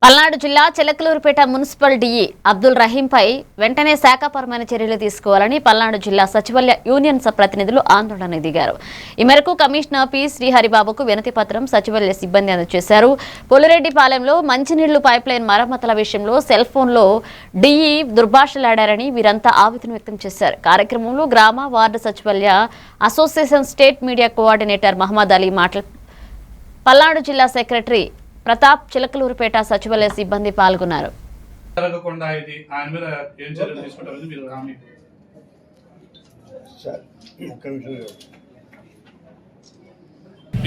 పల్నాడు జిల్లా Chilakaluripet municipal DE Abdul రహీంపై వెంటనే శాఖాపరమైన చర్యలు తీసుకోవాలని పల్నాడు జిల్లా సచివాలయ యూనియన్ ప్రతినిధులు ఆందోళన దిగారు. ఈ మేరకు కమిషనర్ పి శ్రీహరిబాబుకు వినతి పత్రం సచివాలయ సిబ్బంది అందజేశారు. పులిరెడ్డిపాలెంలో మంచినీళ్లు పైప్లైన్ మరమ్మతుల విషయంలో సెల్ ఫోన్లో డిఈ దుర్భాషలాడారని వీరంతా ఆవేదన వ్యక్తం చేశారు. కార్యక్రమంలో గ్రామ వార్డు సచివాలయ association state media coordinator Mohammed Ali Palnadu జిల్లా సెక్రటరీ ప్రతాప్, చిలకలూరుపేట సచివాలయ సిబ్బంది పాల్గొన్నారు.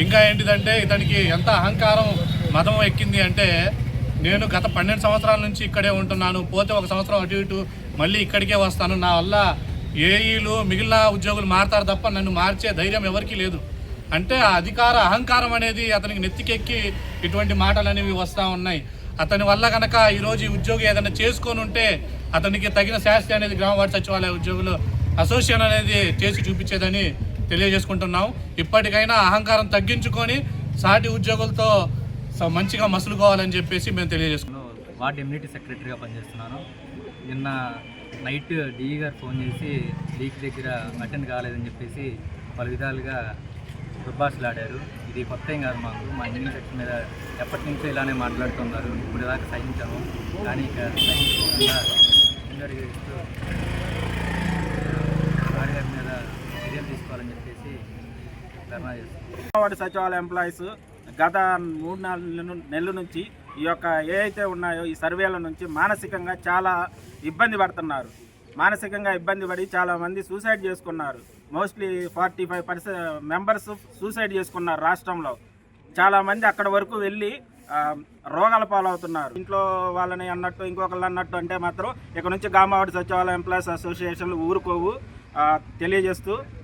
ఇంకా ఏంటిదంటే ఇతనికి ఎంత అహంకారం మదం ఎక్కింది అంటే, నేను గత 12 సంవత్సరాల నుంచి ఇక్కడే ఉంటున్నాను, పోతే ఒక సంవత్సరం అటు ఇటు మళ్ళీ ఇక్కడికే వస్తాను, నా వల్ల ఏఈలు మిగిలిన ఉద్యోగులు మారుతారు తప్ప నన్ను మార్చే ధైర్యం ఎవరికీ లేదు అంటే ఆ అహంకారం అనేది అతనికి నెత్తికెక్కి ఇటువంటి మాటలు అనేవి వస్తూ ఉన్నాయి. అతని వల్ల కనుక ఈరోజు ఈ ఉద్యోగి ఏదైనా చేసుకొని ఉంటే అతనికి తగిన శాస్తి అనేది గ్రామ వార్డు సచివాలయ ఉద్యోగులు అసోసియేషన్ అనేది చేసి చూపించేదని తెలియజేసుకుంటున్నాం. ఇప్పటికైనా అహంకారం తగ్గించుకొని సాటి ఉద్యోగులతో మంచిగా మసులుకోవాలని చెప్పేసి మేము తెలియజేసుకున్నాం. వార్డు ఎమ్యూనిటీ సెక్రటరీగా పనిచేస్తున్నాను. నిన్న నైట్ డిఈ గారు ఫోన్ చేసి లీక్ దగ్గర అటెండ్ కాలేదని చెప్పేసి పలు విధాలుగా దుర్భాషలాడారు. ఇది కొత్త ఏం కాదు మాకు. మా ఇంజనీరింగ్ సెక్షన్ మీద ఎప్పటి నుంచో ఇలానే మాట్లాడుతున్నారు. ఇప్పుడు దాకా సహించాము, కానీ ఇక సహించకుండా ముందడుగేస్తూ వారి మీద చర్యలు తీసుకోవాలని చెప్పేసి ధర్నా చేస్తాం. వార్డు సచివాలయ ఎంప్లాయీస్ గత 3-4 నెలల నుంచి ఈ యొక్క ఏవైతే ఉన్నాయో ఈ సర్వేల నుంచి మానసికంగా చాలా ఇబ్బంది పడుతున్నారు. మానసికంగా ఇబ్బంది పడి చాలామంది సూసైడ్ చేసుకున్నారు. మోస్ట్లీ 45% మెంబర్స్ సూసైడ్ చేసుకున్నారు రాష్ట్రంలో. చాలామంది అక్కడ వరకు వెళ్ళి రోగాల పాలవుతున్నారు. ఇంట్లో వాళ్ళని అన్నట్టు ఇంకొకళ్ళు అన్నట్టు అంటే మాత్రం ఇక్కడ నుంచి గ్రామ వార్డు సచివాలయ ఎంప్లాయీస్ అసోసియేషన్లు ఊరుకోవు తెలియజేస్తూ